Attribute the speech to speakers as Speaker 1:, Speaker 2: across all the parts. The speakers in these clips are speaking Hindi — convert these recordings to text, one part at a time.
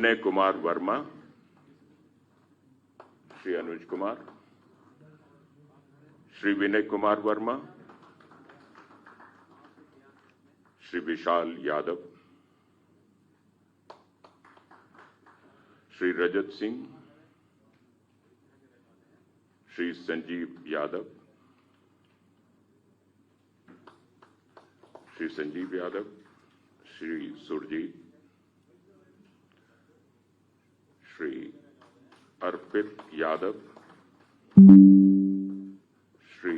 Speaker 1: विनय कुमार वर्मा, श्री अनुज कुमार, श्री विनय कुमार वर्मा, श्री विशाल यादव, श्री रजत सिंह, श्री संजीव यादव, श्री संजीव यादव, श्री सुरजीत, श्री अर्पित यादव, श्री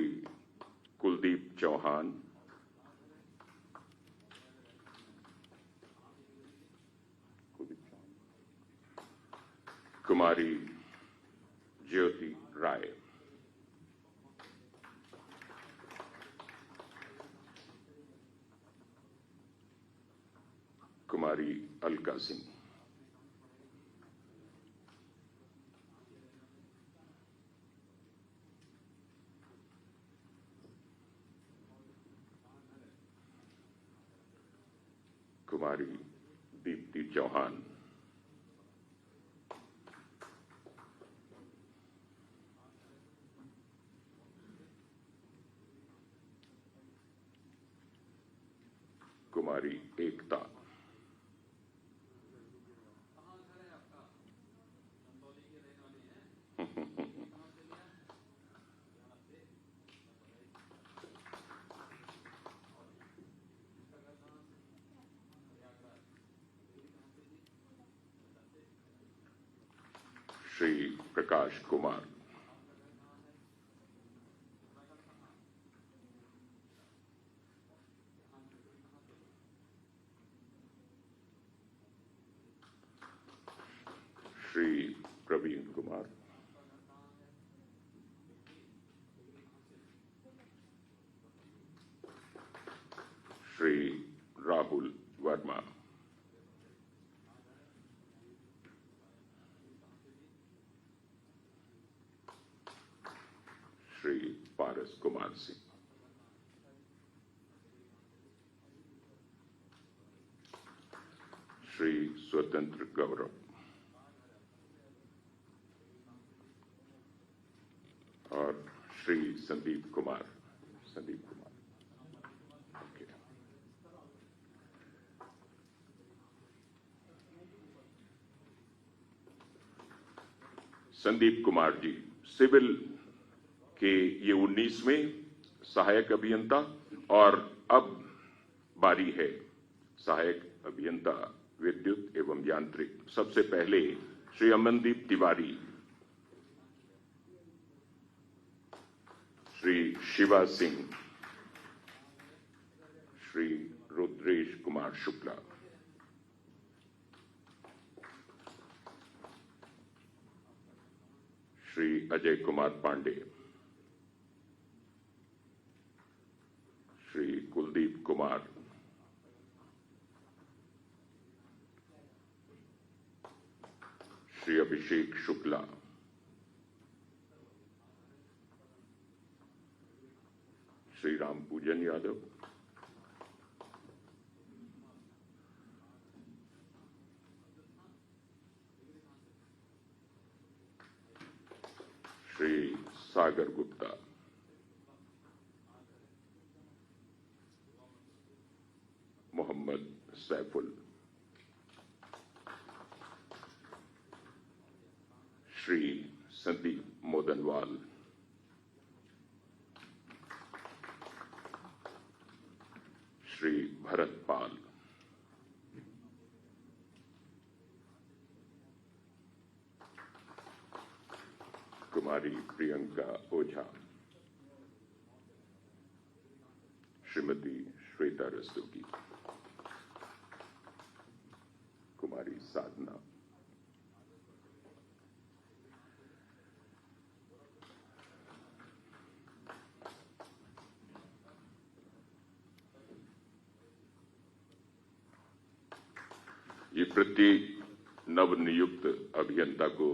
Speaker 1: कुलदीप चौहान, कुमारी ज्योति राय, कुमारी अलका सिंह, कुमारी दीप्ति चौहान, कुमारी एकता, श्री प्रकाश कुमार, श्री प्रवीण कुमार, श्री राहुल वर्मा, श्री पारस कुमार सिंह, श्री स्वतंत्र गौरव, और श्री संदीप कुमार। ओके। संदीप कुमार जी सिविल के ये 19वें सहायक अभियंता, और अब बारी है सहायक अभियंता विद्युत एवं यांत्रिक। सबसे पहले श्री अमनदीप तिवारी, श्री शिवा सिंह, श्री रुद्रेश कुमार शुक्ला, श्री अजय कुमार पांडे, श्री कुलदीप कुमार, श्री अभिषेक शुक्ला, श्री राम पूजन यादव, श्री सागर गुप्ता, मोहम्मद सैफुल, श्री संदीप मोदनवाल, श्री भरत पाल, कुमारी प्रियंका ओझा, श्रीमती श्वेता रस्तोगी, कुमारी साधना, ये प्रत्येक नवनियुक्त अभियंता को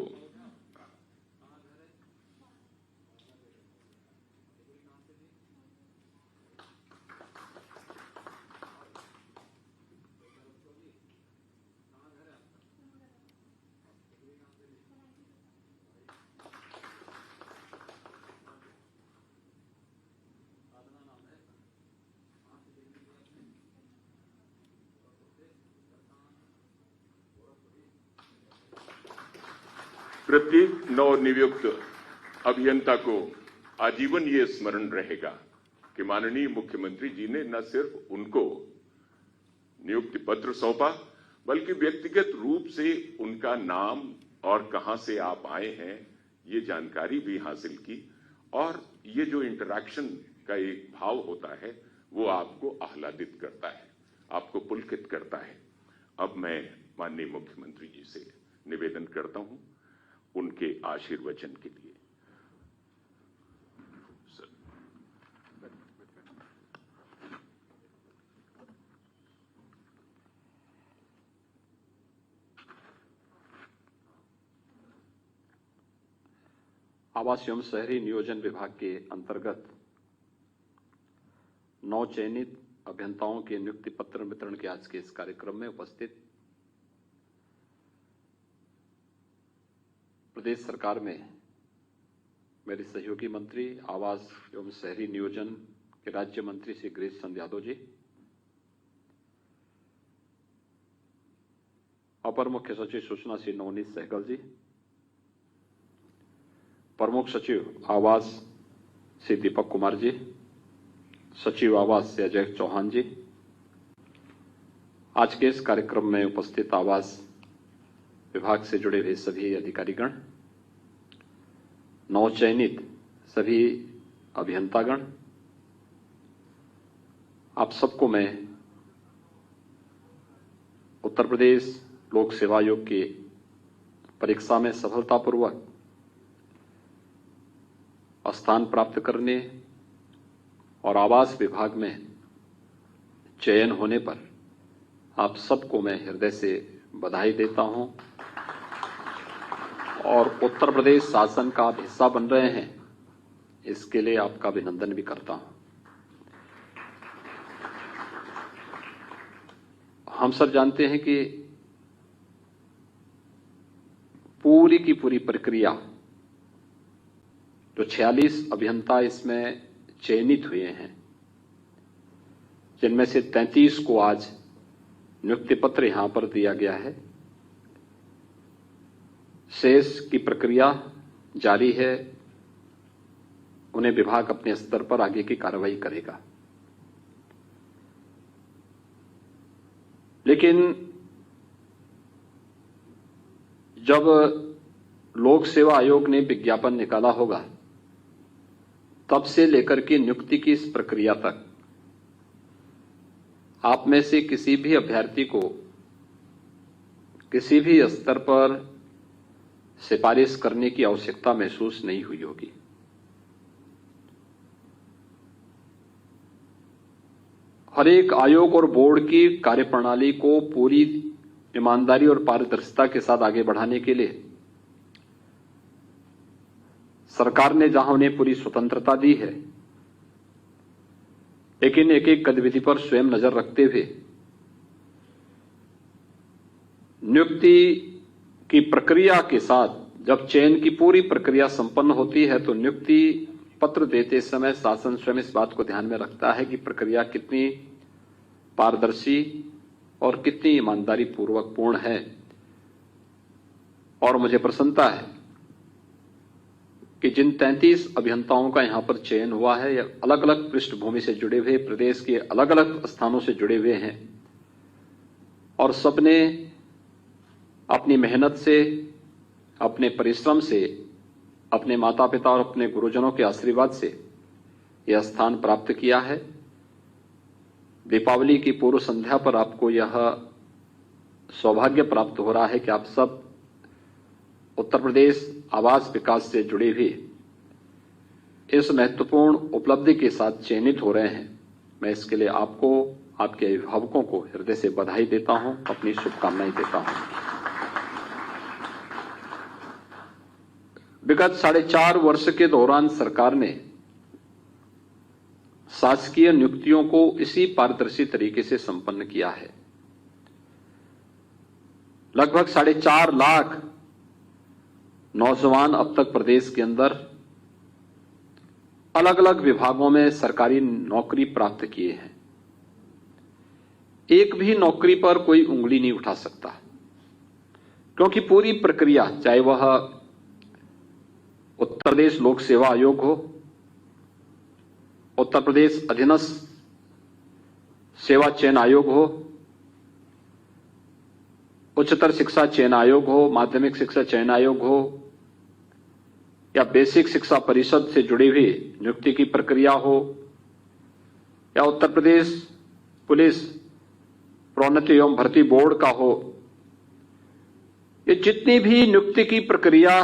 Speaker 1: प्रत्येक नवनियुक्त अभियंता को आजीवन ये स्मरण रहेगा कि माननीय मुख्यमंत्री जी ने न सिर्फ उनको नियुक्ति पत्र सौंपा, बल्कि व्यक्तिगत रूप से उनका नाम और कहां से आप आए हैं ये जानकारी भी हासिल की, और ये जो इंटरैक्शन का एक भाव होता है वो आपको आह्लादित करता है, आपको पुलकित करता है। अब मैं माननीय मुख्यमंत्री जी से निवेदन करता हूं उनके आशीर्वचन के लिए।
Speaker 2: आवास एवं शहरी नियोजन विभाग के अंतर्गत 9 चयनित अभियंताओं के नियुक्ति पत्र वितरण के आज के इस कार्यक्रम में उपस्थित प्रदेश सरकार में मेरे सहयोगी मंत्री आवास एवं शहरी नियोजन के राज्य मंत्री श्री गिरीश चंद्र यादव जी, अपर मुख्य सचिव सूचना श्री नवनीत सहगल जी, प्रमुख सचिव आवास श्री दीपक कुमार जी, सचिव आवास से अजय चौहान जी, आज के इस कार्यक्रम में उपस्थित आवास विभाग से जुड़े हुए सभी अधिकारीगण, नवचयनित सभी अभियंतागण, आप सबको मैं उत्तर प्रदेश लोक सेवा आयोग की परीक्षा में सफलतापूर्वक स्थान प्राप्त करने और आवास विभाग में चयन होने पर आप सबको मैं हृदय से बधाई देता हूं और उत्तर प्रदेश शासन का आप हिस्सा बन रहे हैं, इसके लिए आपका अभिनंदन भी करता हूं। हम सब जानते हैं कि पूरी की पूरी प्रक्रिया जो 46 अभियंता इसमें चयनित हुए हैं, जिनमें से 33 को आज नियुक्ति पत्र यहां पर दिया गया है, शेष की प्रक्रिया जारी है, उन्हें विभाग अपने स्तर पर आगे की कार्रवाई करेगा। लेकिन जब लोक सेवा आयोग ने विज्ञापन निकाला होगा, तब से लेकर के नियुक्ति की इस प्रक्रिया तक आप में से किसी भी अभ्यर्थी को किसी भी स्तर पर सिफारिश करने की आवश्यकता महसूस नहीं हुई होगी। हर एक आयोग और बोर्ड की कार्यप्रणाली को पूरी ईमानदारी और पारदर्शिता के साथ आगे बढ़ाने के लिए सरकार ने जहां उन्हें पूरी स्वतंत्रता दी है, लेकिन एक एक गतिविधि पर स्वयं नजर रखते हुए नियुक्ति की प्रक्रिया के साथ जब चयन की पूरी प्रक्रिया संपन्न होती है तो नियुक्ति पत्र देते समय शासन स्वयं इस बात को ध्यान में रखता है कि प्रक्रिया कितनी पारदर्शी और कितनी ईमानदारी पूर्वक पूर्ण है। और मुझे प्रसन्नता है कि जिन 33 अभियंताओं का यहां पर चयन हुआ है, ये अलग अलग पृष्ठभूमि से जुड़े हुए, प्रदेश के अलग अलग स्थानों से जुड़े हुए हैं और सबने अपनी मेहनत से, अपने परिश्रम से, अपने माता पिता और अपने गुरुजनों के आशीर्वाद से यह स्थान प्राप्त किया है। दीपावली की पूर्व संध्या पर आपको यह सौभाग्य प्राप्त हो रहा है कि आप सब उत्तर प्रदेश आवास विकास से जुड़े हुए इस महत्वपूर्ण उपलब्धि के साथ चयनित हो रहे हैं। मैं इसके लिए आपको, आपके अभिभावकों को हृदय से बधाई देता हूं, अपनी शुभकामनाएं देता हूं। विगत 4.5 वर्ष के दौरान सरकार ने शासकीय नियुक्तियों को इसी पारदर्शी तरीके से संपन्न किया है। लगभग 4.5 लाख नौजवान अब तक प्रदेश के अंदर अलग अलग विभागों में सरकारी नौकरी प्राप्त किए हैं। एक भी नौकरी पर कोई उंगली नहीं उठा सकता, क्योंकि पूरी प्रक्रिया, चाहे वह उत्तर प्रदेश लोक सेवा आयोग हो, उत्तर प्रदेश अधीनस्थ सेवा चयन आयोग हो, उच्चतर शिक्षा चयन आयोग हो, माध्यमिक शिक्षा चयन आयोग हो, या बेसिक शिक्षा परिषद से जुड़ी हुई नियुक्ति की प्रक्रिया हो, या उत्तर प्रदेश पुलिस प्रोन्नति एवं भर्ती बोर्ड का हो, ये जितनी भी नियुक्ति की प्रक्रिया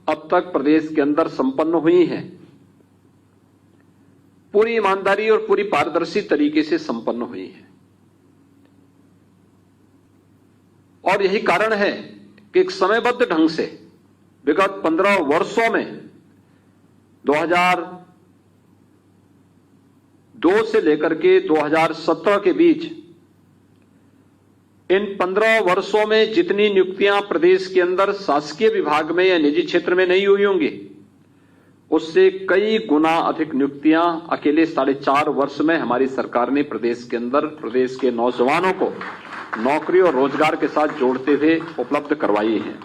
Speaker 2: अब तक प्रदेश के अंदर संपन्न हुई है, पूरी ईमानदारी और पूरी पारदर्शी तरीके से संपन्न हुई है। और यही कारण है कि एक समयबद्ध ढंग से विगत 15 वर्षों में 2002 से लेकर के 2017 के बीच इन 15 वर्षों में जितनी नियुक्तियां प्रदेश के अंदर शासकीय विभाग में या निजी क्षेत्र में नहीं हुई होंगी, उससे कई गुना अधिक नियुक्तियां अकेले 4.5 वर्ष में हमारी सरकार ने प्रदेश के अंदर प्रदेश के नौजवानों को नौकरी और रोजगार के साथ जोड़ते हुए उपलब्ध करवाई है।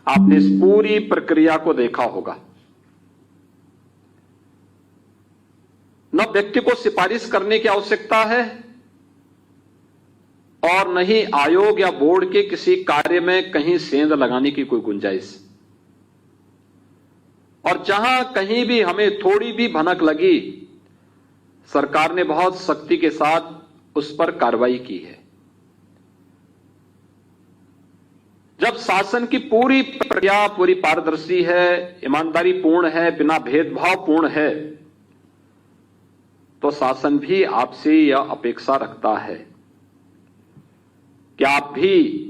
Speaker 2: आपने इस पूरी प्रक्रिया को देखा होगा। न व्यक्ति को सिफारिश करने की आवश्यकता है और न ही आयोग या बोर्ड के किसी कार्य में कहीं सेंध लगाने की कोई गुंजाइश। और जहां कहीं भी हमें थोड़ी भी भनक लगी, सरकार ने बहुत सख्ती के साथ उस पर कार्रवाई की है। जब शासन की पूरी प्रक्रिया पूरी पारदर्शी है, ईमानदारी पूर्ण है, बिना भेदभाव पूर्ण है, तो शासन भी आपसे यह अपेक्षा रखता है कि आप भी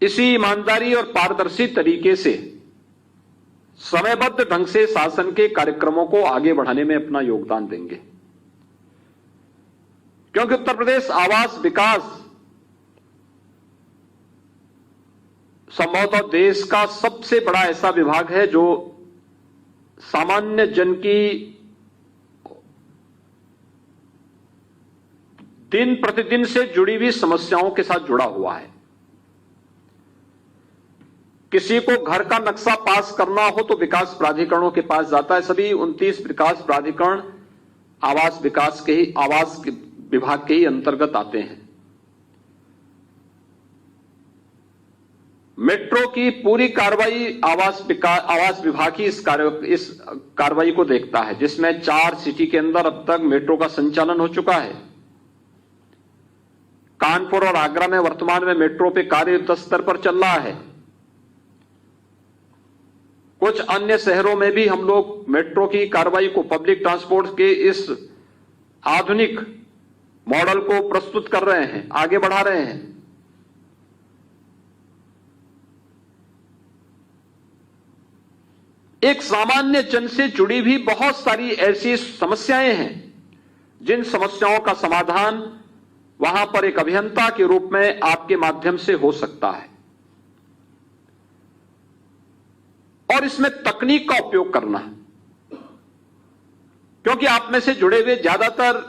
Speaker 2: इसी ईमानदारी और पारदर्शी तरीके से समयबद्ध ढंग से शासन के कार्यक्रमों को आगे बढ़ाने में अपना योगदान देंगे। क्योंकि उत्तर प्रदेश आवास विकास संभवतः देश का सबसे बड़ा ऐसा विभाग है जो सामान्य जन की दिन प्रतिदिन से जुड़ी हुई समस्याओं के साथ जुड़ा हुआ है। किसी को घर का नक्शा पास करना हो तो विकास प्राधिकरणों के पास जाता है। सभी 29 विकास प्राधिकरण आवास विभाग के ही अंतर्गत आते हैं। मेट्रो की पूरी कार्रवाई आवास विभाग ही इस कार्रवाई को देखता है, जिसमें 4 सिटी के अंदर अब तक मेट्रो का संचालन हो चुका है। कानपुर और आगरा में वर्तमान में मेट्रो पे कार्य युद्ध स्तर पर चल रहा है। कुछ अन्य शहरों में भी हम लोग मेट्रो की कार्रवाई को, पब्लिक ट्रांसपोर्ट के इस आधुनिक मॉडल को प्रस्तुत कर रहे हैं, आगे बढ़ा रहे हैं। एक सामान्य जन से जुड़ी भी बहुत सारी ऐसी समस्याएं हैं जिन समस्याओं का समाधान वहां पर एक अभियंता के रूप में आपके माध्यम से हो सकता है। और इसमें तकनीक का उपयोग करना, क्योंकि आप में से जुड़े हुए ज्यादातर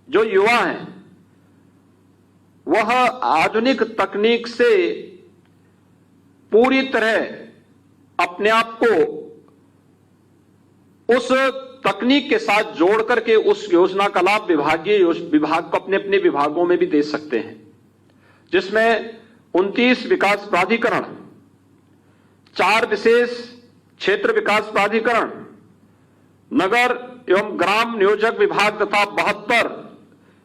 Speaker 2: जो युवा हैं वह आधुनिक तकनीक से पूरी तरह अपने आप को उस तकनीक के साथ जोड़ करके उस योजना का लाभ विभाग को अपने अपने विभागों में भी दे सकते हैं, जिसमें 29 विकास प्राधिकरण, 4 विशेष क्षेत्र विकास प्राधिकरण, नगर एवं ग्राम नियोजक विभाग तथा 72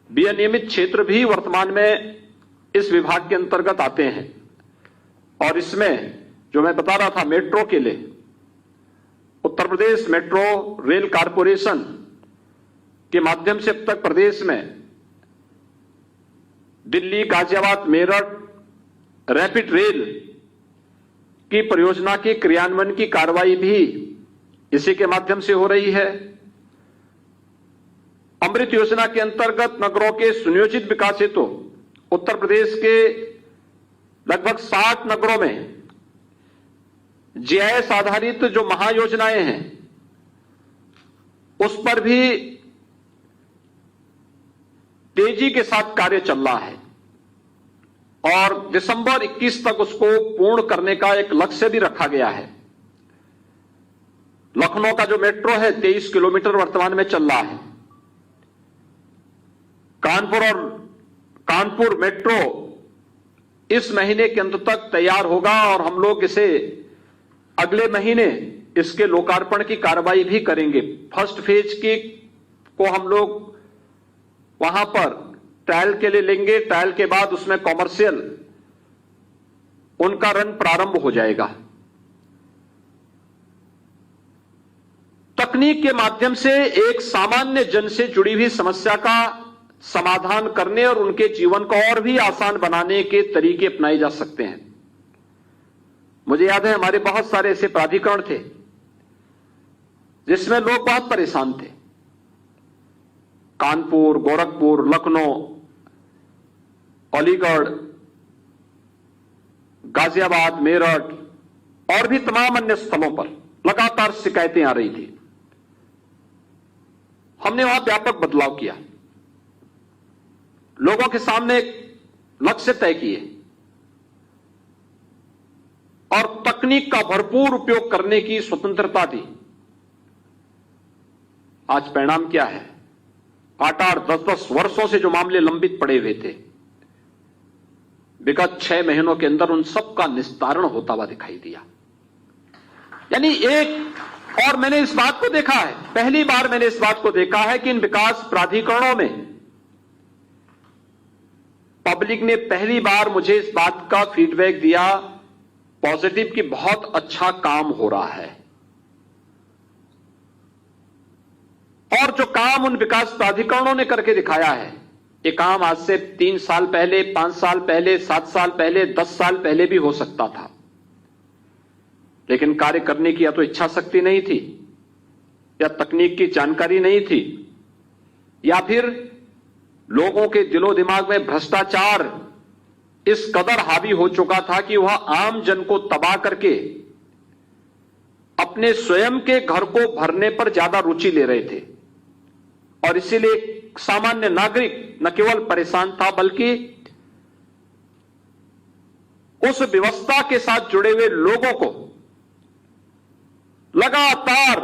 Speaker 2: विनियमित क्षेत्र भी वर्तमान में इस विभाग के अंतर्गत आते हैं। और इसमें जो मैं बता रहा था, मेट्रो के लिए Uttar Pradesh metro rail corporation के माध्यम से अब तक प्रदेश में दिल्ली, गाजियाबाद, मेरठ रैपिड रेल की परियोजना के क्रियान्वयन की कार्रवाई भी इसी के माध्यम से हो रही है। अमृत योजना के अंतर्गत नगरों के सुनियोजित विकास हेतु उत्तर प्रदेश के लगभग 60 नगरों में जीआईएस आधारित जो महायोजनाएं हैं उस पर भी तेजी के साथ कार्य चल रहा है। और दिसंबर 21 तक उसको पूर्ण करने का एक लक्ष्य भी रखा गया है। लखनऊ का जो मेट्रो है 23 किलोमीटर वर्तमान में चल रहा है। कानपुर मेट्रो इस महीने के अंत तक तैयार होगा और हम लोग इसे अगले महीने इसके लोकार्पण की कार्रवाई भी करेंगे। फर्स्ट फेज को हम लोग वहां पर ट्रायल के लिए लेंगे। ट्रायल के बाद उसमें कॉमर्शियल उनका रन प्रारंभ हो जाएगा। तकनीक के माध्यम से एक सामान्य जन से जुड़ी हुई समस्या का समाधान करने और उनके जीवन को और भी आसान बनाने के तरीके अपनाए जा सकते हैं। मुझे याद है हमारे बहुत सारे ऐसे प्राधिकरण थे जिसमें लोग बहुत परेशान थे। कानपुर, गोरखपुर, लखनऊ, अलीगढ़, गाजियाबाद, मेरठ और भी तमाम अन्य स्थलों पर लगातार शिकायतें आ रही थी। हमने वहां व्यापक बदलाव किया, लोगों के सामने लक्ष्य तय किए और तकनीक का भरपूर उपयोग करने की स्वतंत्रता दी। आज परिणाम क्या है? 8-8, 10-10 वर्षों से जो मामले लंबित पड़े हुए थे, विगत 6 महीनों के अंदर उन सब का निस्तारण होता हुआ दिखाई दिया। यानी और मैंने इस बात को देखा है, पहली बार मैंने इस बात को देखा है कि इन विकास प्राधिकरणों में पब्लिक ने पहली बार मुझे इस बात का फीडबैक दिया पॉजिटिव कि बहुत अच्छा काम हो रहा है। और जो काम उन विकास प्राधिकरणों ने करके दिखाया है, ये काम आज से 3 साल पहले, 5 साल पहले, 7 साल पहले, 10 साल पहले भी हो सकता था, लेकिन कार्य करने की या तो इच्छा शक्ति नहीं थी, या तकनीक की जानकारी नहीं थी, या फिर लोगों के दिलो दिमाग में भ्रष्टाचार इस कदर हावी हो चुका था कि वह आम जन को तबाह करके अपने स्वयं के घर को भरने पर ज्यादा रुचि ले रहे थे। और इसीलिए सामान्य नागरिक न केवल परेशान था, बल्कि उस व्यवस्था के साथ जुड़े हुए लोगों को लगातार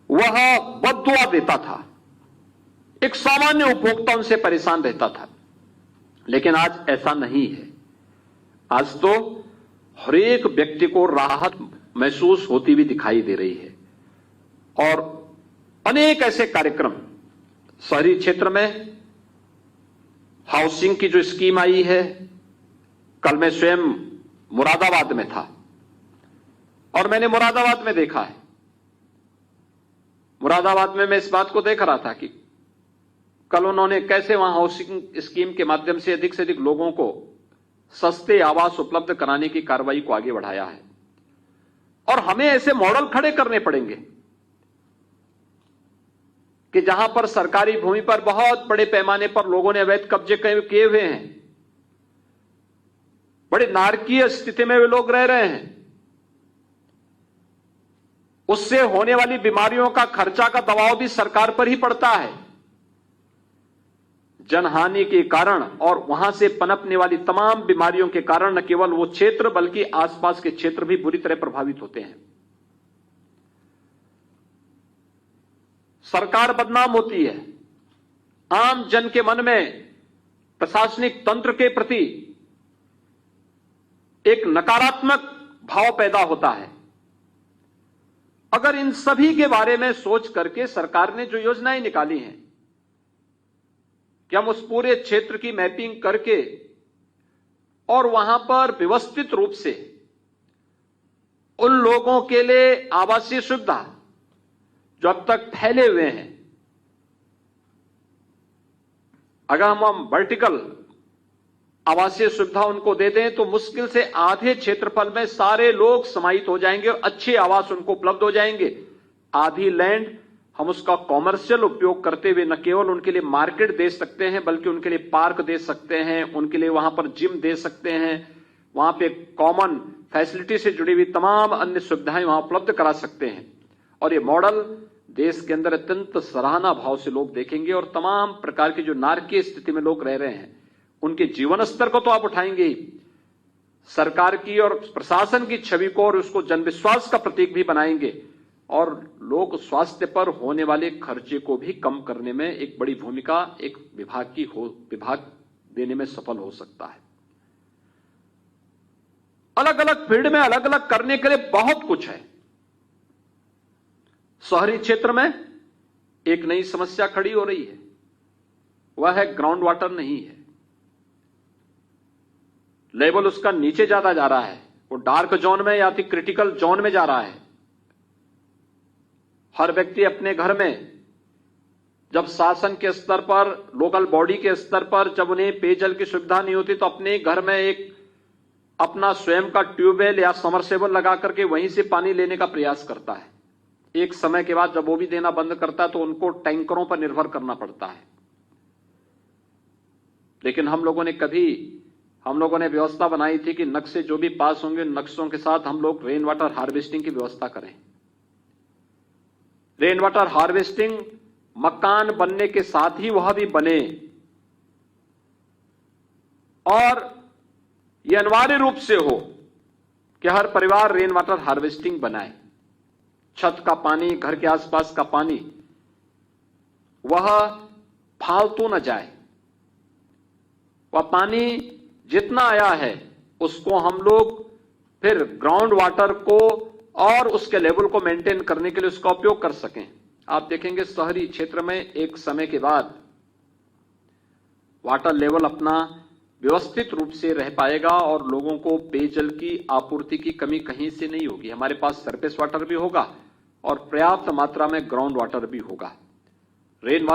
Speaker 2: वह बद्दुआ देता था। एक सामान्य उपभोक्ता उनसे परेशान रहता था। लेकिन आज ऐसा नहीं है। आज तो हर एक व्यक्ति को राहत महसूस होती हुई दिखाई दे रही है। और अनेक ऐसे कार्यक्रम शहरी क्षेत्र में हाउसिंग की जो स्कीम आई है, कल मैं स्वयं मुरादाबाद में था और मैंने मुरादाबाद में देखा है। मुरादाबाद में मैं इस बात को देख रहा था कि कल उन्होंने कैसे वहां हाउसिंग स्कीम के माध्यम से अधिक लोगों को सस्ते आवास उपलब्ध कराने की कार्रवाई को आगे बढ़ाया है। और हमें ऐसे मॉडल खड़े करने पड़ेंगे कि जहां पर सरकारी भूमि पर बहुत बड़े पैमाने पर लोगों ने अवैध कब्जे किए हुए हैं, बड़े नारकीय स्थिति में वे लोग रह रहे हैं, उससे होने वाली बीमारियों का खर्चा का दबाव भी सरकार पर ही पड़ता है। जनहानि के कारण और वहां से पनपने वाली तमाम बीमारियों के कारण न केवल वो क्षेत्र बल्कि आसपास के क्षेत्र भी बुरी तरह प्रभावित होते हैं। सरकार बदनाम होती है, आम जन के मन में प्रशासनिक तंत्र के प्रति एक नकारात्मक भाव पैदा होता है। अगर इन सभी के बारे में सोच करके सरकार ने जो योजनाएं निकाली हैं कि हम उस पूरे क्षेत्र की मैपिंग करके और वहां पर व्यवस्थित रूप से उन लोगों के लिए आवासीय सुविधा जो अब तक फैले हुए हैं, अगर हम वर्टिकल आवासीय सुविधा उनको दे दें तो मुश्किल से आधे क्षेत्रफल में सारे लोग समाहित हो जाएंगे और अच्छे आवास उनको उपलब्ध हो जाएंगे। आधी लैंड हम उसका कॉमर्शियल उपयोग करते हुए न केवल उनके लिए मार्केट दे सकते हैं बल्कि उनके लिए पार्क दे सकते हैं, उनके लिए वहां पर जिम दे सकते हैं, वहां पे कॉमन फैसिलिटी से जुड़ी हुई तमाम अन्य सुविधाएं वहां उपलब्ध करा सकते हैं। और ये मॉडल देश के अंदर अत्यंत सराहना भाव से लोग देखेंगे और तमाम प्रकार की जो नारकीय स्थिति में लोग रह रहे हैं उनके जीवन स्तर को तो आप उठाएंगे ही, सरकार की और प्रशासन की छवि को और उसको जनविश्वास का प्रतीक भी बनाएंगे और लोक स्वास्थ्य पर होने वाले खर्चे को भी कम करने में एक बड़ी भूमिका एक विभाग देने में सफल हो सकता है। अलग अलग फील्ड में अलग अलग करने के लिए बहुत कुछ है। शहरी क्षेत्र में एक नई समस्या खड़ी हो रही है, वह है ग्राउंड वाटर नहीं है, लेवल उसका नीचे ज्यादा जा रहा है, वो डार्क जोन में या फिर क्रिटिकल जोन में जा रहा है। हर व्यक्ति अपने घर में जब शासन के स्तर पर, लोकल बॉडी के स्तर पर जब उन्हें पेयजल की सुविधा नहीं होती तो अपने घर में एक अपना स्वयं का ट्यूबवेल या समरसेबल लगा करके वहीं से पानी लेने का प्रयास करता है। एक समय के बाद जब वो भी देना बंद करता है तो उनको टैंकरों पर निर्भर करना पड़ता है। लेकिन हम लोगों ने व्यवस्था बनाई थी कि नक्शे जो भी पास होंगे नक्शों के साथ हम लोग रेन वाटर हार्वेस्टिंग की व्यवस्था करें। रेन वाटर हार्वेस्टिंग मकान बनने के साथ ही वह भी बने और यह अनिवार्य रूप से हो कि हर परिवार रेन वाटर हार्वेस्टिंग बनाए। छत का पानी, घर के आसपास का पानी वह फालतू न जाए, वह पानी जितना आया है उसको हम लोग फिर ग्राउंड वाटर को और उसके लेवल को मेंटेन करने के लिए उसका उपयोग कर सकें। आप देखेंगे शहरी क्षेत्र में एक समय के बाद वाटर लेवल अपना व्यवस्थित रूप से रह पाएगा और लोगों को पेयजल की आपूर्ति की कमी कहीं से नहीं होगी। हमारे पास सरफेस वाटर भी होगा और पर्याप्त मात्रा में ग्राउंड वाटर भी होगा। रेन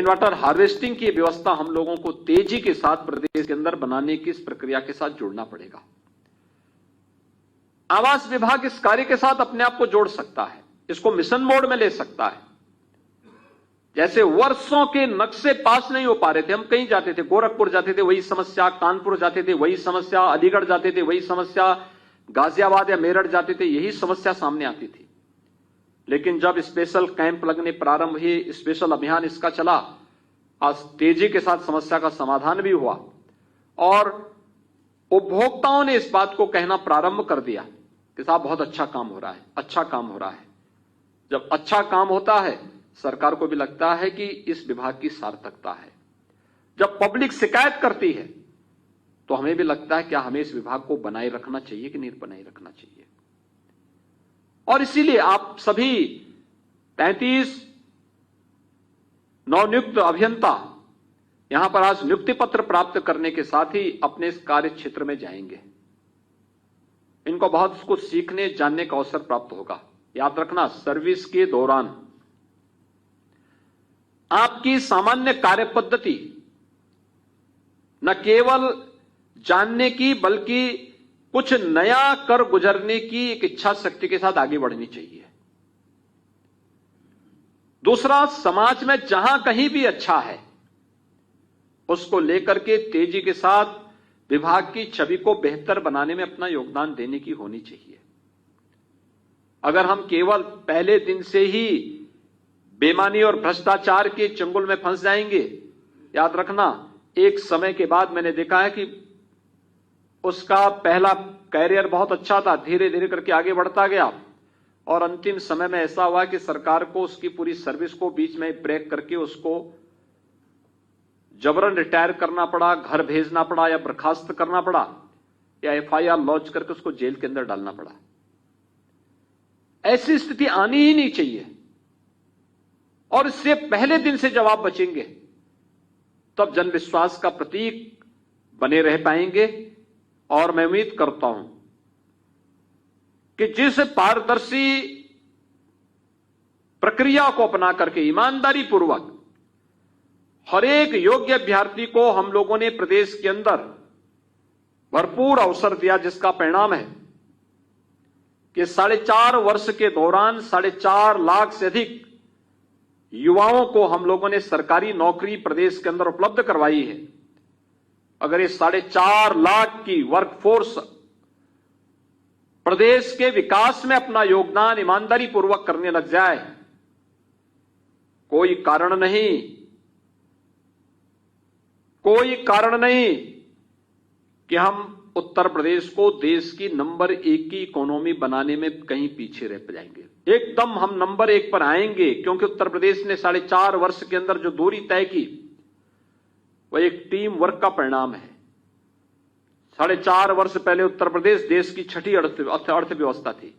Speaker 2: वाटर हार्वेस्टिंग की व्यवस्था हम लोगों को तेजी के साथ प्रदेश के अंदर बनाने की इस प्रक्रिया के साथ जुड़ना पड़ेगा। आवास विभाग इस कार्य के साथ अपने आप को जोड़ सकता है, इसको मिशन मोड में ले सकता है। जैसे वर्षों के नक्शे पास नहीं हो पा रहे थे, हम कहीं जाते थे, गोरखपुर जाते थे वही समस्या, कानपुर जाते थे वही समस्या, अलीगढ़ जाते थे वही समस्या, गाजियाबाद या मेरठ जाते थे यही समस्या सामने आती थी। लेकिन जब स्पेशल कैंप लगने प्रारंभ हुए, स्पेशल अभियान इसका चला, आज तेजी के साथ समस्या का समाधान भी हुआ और उपभोक्ताओं ने इस बात को कहना प्रारंभ कर दिया कि साहब बहुत अच्छा काम हो रहा है, अच्छा काम हो रहा है। जब अच्छा काम होता है सरकार को भी लगता है कि इस विभाग की सार्थकता है। जब पब्लिक शिकायत करती है तो हमें भी लगता है क्या हमें इस विभाग को बनाए रखना चाहिए कि नहीं बनाए रखना चाहिए। और इसीलिए आप सभी 33 नवनियुक्त अभियंता यहां पर आज नियुक्ति पत्र प्राप्त करने के साथ ही अपने इस कार्य क्षेत्र में जाएंगे। इनको बहुत कुछ सीखने जानने का अवसर प्राप्त होगा। याद रखना, सर्विस के दौरान आपकी सामान्य कार्य पद्धति न केवल जानने की बल्कि कुछ नया कर गुजरने की एक इच्छा शक्ति के साथ आगे बढ़नी चाहिए। दूसरा, समाज में जहां कहीं भी अच्छा है उसको लेकर के तेजी के साथ विभाग की छवि को बेहतर बनाने में अपना योगदान देने की होनी चाहिए। अगर हम केवल पहले दिन से ही बेईमानी और भ्रष्टाचार के चंगुल में फंस जाएंगे, याद रखना एक समय के बाद मैंने देखा है कि उसका पहला कैरियर बहुत अच्छा था, धीरे धीरे करके आगे बढ़ता गया और अंतिम समय में ऐसा हुआ कि सरकार को उसकी पूरी सर्विस को बीच में ब्रेक करके उसको जबरन रिटायर करना पड़ा, घर भेजना पड़ा या बर्खास्त करना पड़ा या एफआईआर लॉन्च करके उसको जेल के अंदर डालना पड़ा। ऐसी स्थिति आनी ही नहीं चाहिए और इससे पहले दिन से जब आप बचेंगे तब जनविश्वास का प्रतीक बने रह पाएंगे। और मैं उम्मीद करता हूं कि जिस पारदर्शी प्रक्रिया को अपना करके ईमानदारी पूर्वक हर एक योग्य अभ्यर्थी को हम लोगों ने प्रदेश के अंदर भरपूर अवसर दिया, जिसका परिणाम है कि 4.5 वर्ष के दौरान 4.5 लाख से अधिक युवाओं को हम लोगों ने सरकारी नौकरी प्रदेश के अंदर उपलब्ध करवाई है। अगर ये 4.5 लाख की वर्कफोर्स प्रदेश के विकास में अपना योगदान ईमानदारी पूर्वक करने लग जाए, कोई कारण नहीं, कोई कारण नहीं कि हम उत्तर प्रदेश को देश की नंबर 1 की इकोनॉमी बनाने में कहीं पीछे रह जाएंगे। एकदम हम नंबर 1 पर आएंगे, क्योंकि उत्तर प्रदेश ने 4.5 वर्ष के अंदर जो दूरी तय की वह एक टीम वर्क का परिणाम है। 4.5 वर्ष पहले उत्तर प्रदेश देश की 6ठी अर्थव्यवस्था थी,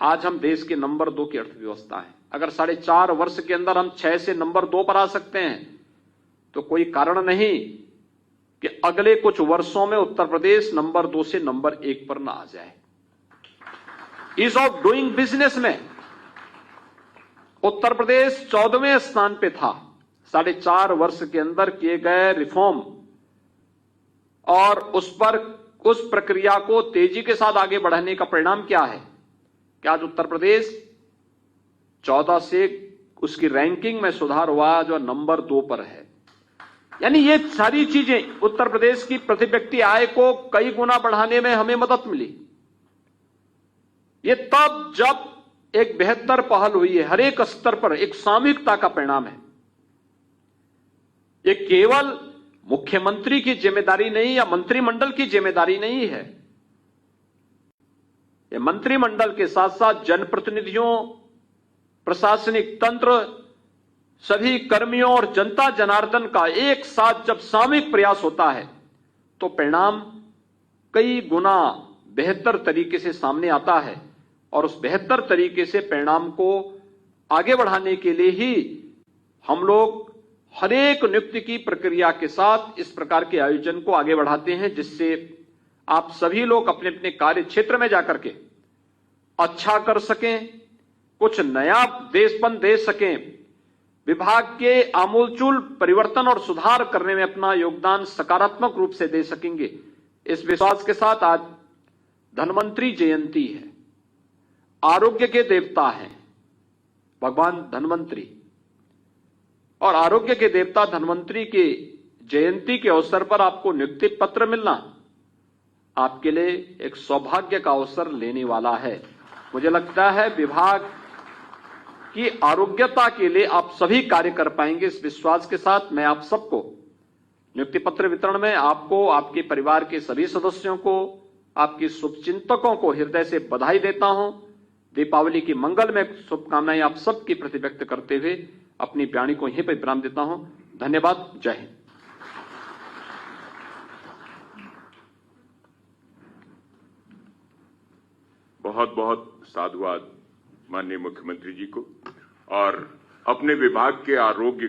Speaker 2: आज हम देश के नंबर 2 की अर्थव्यवस्था है। अगर 4.5 वर्ष के अंदर हम 6 से नंबर 2 पर आ सकते हैं तो कोई कारण नहीं कि अगले कुछ वर्षों में उत्तर प्रदेश नंबर 2 से नंबर 1 पर ना आ जाए। ईज ऑफ डूइंग बिजनेस में उत्तर प्रदेश 14वें स्थान पे था। 4.5 वर्ष के अंदर किए गए रिफॉर्म और उस प्रक्रिया को तेजी के साथ आगे बढ़ाने का परिणाम क्या है कि आज उत्तर प्रदेश 14 से उसकी रैंकिंग में सुधार हुआ, जो नंबर 2 पर है। यानी ये सारी चीजें उत्तर प्रदेश की प्रति व्यक्ति आय को कई गुना बढ़ाने में हमें मदद मिली। ये तब जब एक बेहतर पहल हुई है, हर एक स्तर पर एक सामूहिकता का परिणाम है। ये केवल मुख्यमंत्री की जिम्मेदारी नहीं या मंत्रिमंडल की जिम्मेदारी नहीं है। ये मंत्रिमंडल के साथ साथ जनप्रतिनिधियों, प्रशासनिक तंत्र, सभी कर्मियों और जनता जनार्दन का एक साथ जब सामूहिक प्रयास होता है तो परिणाम कई गुना बेहतर तरीके से सामने आता है। और उस बेहतर तरीके से परिणाम को आगे बढ़ाने के लिए ही हम लोग हर एक नियुक्ति की प्रक्रिया के साथ इस प्रकार के आयोजन को आगे बढ़ाते हैं, जिससे आप सभी लोग अपने अपने कार्य क्षेत्र में जाकर के अच्छा कर सकें, कुछ नया देशपन दे सकें, विभाग के आमूलचूल परिवर्तन और सुधार करने में अपना योगदान सकारात्मक रूप से दे सकेंगे। इस विश्वास के साथ आज धन्वंतरि जयंती है, आरोग्य के देवता हैं भगवान धन्वंतरि, और आरोग्य के देवता धन्वंतरि के जयंती के अवसर पर आपको नियुक्ति पत्र मिलना आपके लिए एक सौभाग्य का अवसर लेने वाला है। मुझे लगता है विभाग की आरोग्यता के लिए आप सभी कार्य कर पाएंगे। इस विश्वास के साथ मैं आप सबको नियुक्ति पत्र वितरण में आपको, आपके परिवार के सभी सदस्यों को, आपके शुभचिंतकों को हृदय से बधाई देता हूं। दीपावली की मंगलमय शुभकामनाएं आप सबकी प्रति व्यक्त करते हुए अपनी वाणी को यहीं पर विराम देता हूं। धन्यवाद। जय हिंद।
Speaker 1: बहुत बहुत साधुवाद माननीय मुख्यमंत्री जी को। और अपने विभाग के आरोग्य